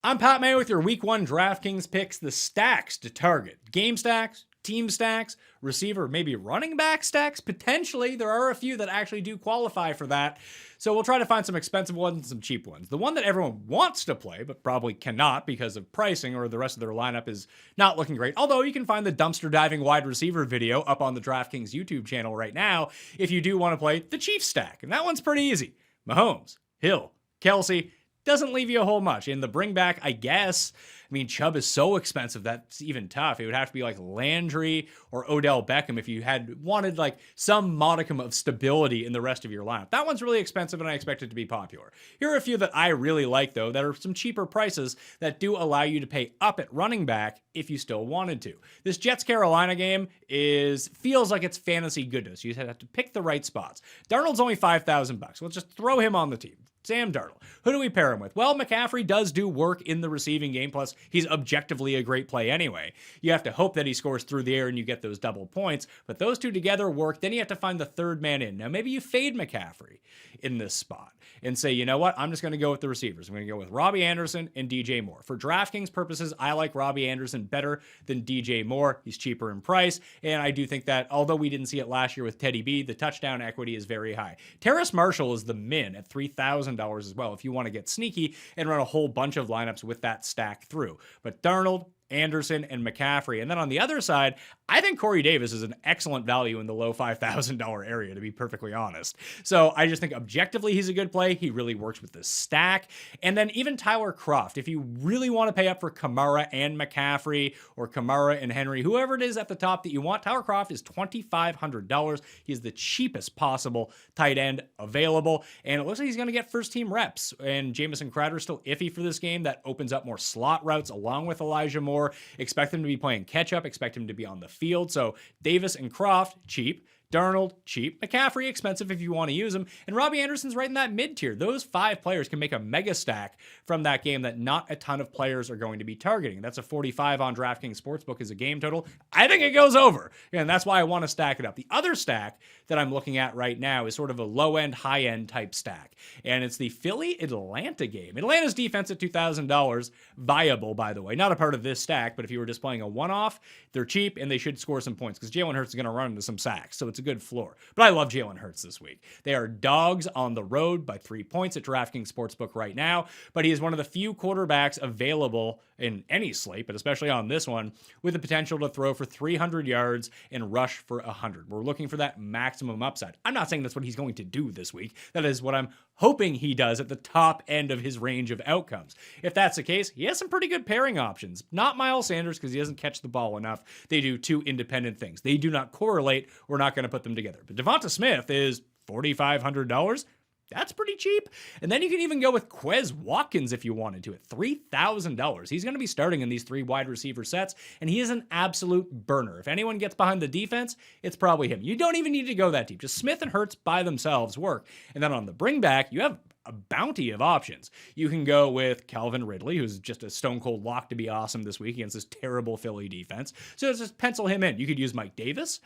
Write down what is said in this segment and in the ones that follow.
I'm Pat Mayo with your Week 1 DraftKings picks, the stacks to target. Game stacks, team stacks, receiver, maybe running back stacks, potentially. There are a few that actually do qualify for that. So we'll try to find some expensive ones and some cheap ones. The one that everyone wants to play, but probably cannot because of pricing or the rest of their lineup is not looking great. Although you can find the dumpster diving wide receiver video up on the DraftKings YouTube channel right now if you do want to play the Chiefs stack. And that one's pretty easy. Mahomes, Hill, Kelsey. Doesn't leave you a whole much. In the bring back, I guess, I mean, Chubb is so expensive that's even tough. It would have to be like Landry or Odell Beckham if you had wanted like some modicum of stability in the rest of your lineup. That one's really expensive and I expect it to be popular. Here are a few that I really like though that are some cheaper prices that do allow you to pay up at running back if you still wanted to. This Jets-Carolina game feels like it's fantasy goodness. You have to pick the right spots. Darnold's only $5,000. Let's just throw him on the team. Sam Darnold. Who do we pair him with? Well, McCaffrey does do work in the receiving game, plus he's objectively a great play anyway. You have to hope that he scores through the air and you get those double points, but those two together work. Then you have to find the third man in. Now, maybe you fade McCaffrey in this spot and say, you know what? I'm just going to go with the receivers. I'm going to go with Robbie Anderson and DJ Moore. For DraftKings purposes, I like Robbie Anderson better than DJ Moore. He's cheaper in price, and I do think that, although we didn't see it last year with Teddy B, the touchdown equity is very high. Terrace Marshall is the min at $3,000 as well if you want to get sneaky and run a whole bunch of lineups with that stack through. But Darnold, Anderson, and McCaffrey. And then on the other side, I think Corey Davis is an excellent value in the low $5,000 area, to be perfectly honest. So I just think objectively he's a good play. He really works with the stack. And then even Tyler Kroft, if you really want to pay up for Kamara and McCaffrey or Kamara and Henry, whoever it is at the top that you want, Tyler Kroft is $2,500. He's the cheapest possible tight end available. And it looks like he's going to get first team reps. And Jamison Crowder's still iffy for this game. That opens up more slot routes along with Elijah Moore. Expect him to be playing catch up, expect him to be on the field. So Davis and Kroft, cheap. Darnold, cheap. McCaffrey, expensive if you want to use him. And Robbie Anderson's right in that mid-tier. Those 5 players can make a mega stack from that game that not a ton of players are going to be targeting. That's a 45 on DraftKings Sportsbook as a game total. I think it goes over. And that's why I want to stack it up. The other stack that I'm looking at right now is sort of a low-end, high-end type stack. And it's the Philly-Atlanta game. Atlanta's defense at $2,000. Viable, by the way. Not a part of this stack, but if you were just playing a one-off, they're cheap and they should score some points because Jalen Hurts is going to run into some sacks. So it's a good floor. But I love Jalen Hurts this week. They are dogs on the road by 3 points at DraftKings Sportsbook right now, but he is one of the few quarterbacks available in any slate, but especially on this one, with the potential to throw for 300 yards and rush for 100. We're looking for that maximum upside. I'm not saying that's what he's going to do this week. That is what I'm hoping he does at the top end of his range of outcomes. If that's the case, he has some pretty good pairing options. Not Miles Sanders because he doesn't catch the ball enough. They do two independent things. They do not correlate. We're not going to put them together. But Devonta Smith is $4,500. That's pretty cheap. And then you can even go with Quez Watkins if you wanted to at $3,000. He's going to be starting in these 3 wide receiver sets, and he is an absolute burner. If anyone gets behind the defense, it's probably him. You don't even need to go that deep. Just Smith and Hurts by themselves work. And then on the bring back, you have a bounty of options. You can go with Calvin Ridley, who's just a stone cold lock to be awesome this week against this terrible Philly defense. So let's just pencil him in. You could use Mike Davis.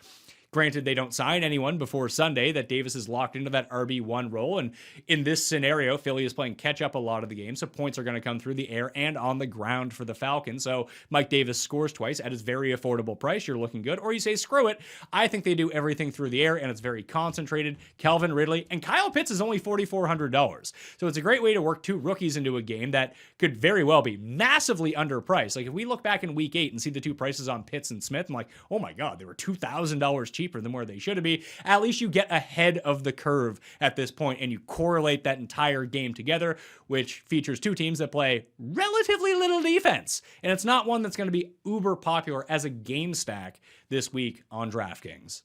Granted, they don't sign anyone before Sunday, that Davis is locked into that RB1 role. And in this scenario, Philly is playing catch up a lot of the game. So points are going to come through the air and on the ground for the Falcons. So Mike Davis scores twice at his very affordable price. You're looking good. Or you say, screw it. I think they do everything through the air and it's very concentrated. Calvin Ridley and Kyle Pitts is only $4,400. So it's a great way to work 2 rookies into a game that could very well be massively underpriced. Like if we look back in week 8 and see the 2 prices on Pitts and Smith, I'm like, oh my God, they were $2,000 cheaper than where they should be. At least you get ahead of the curve at this point and you correlate that entire game together, which features 2 teams that play relatively little defense. And it's not one that's going to be uber popular as a game stack this week on DraftKings.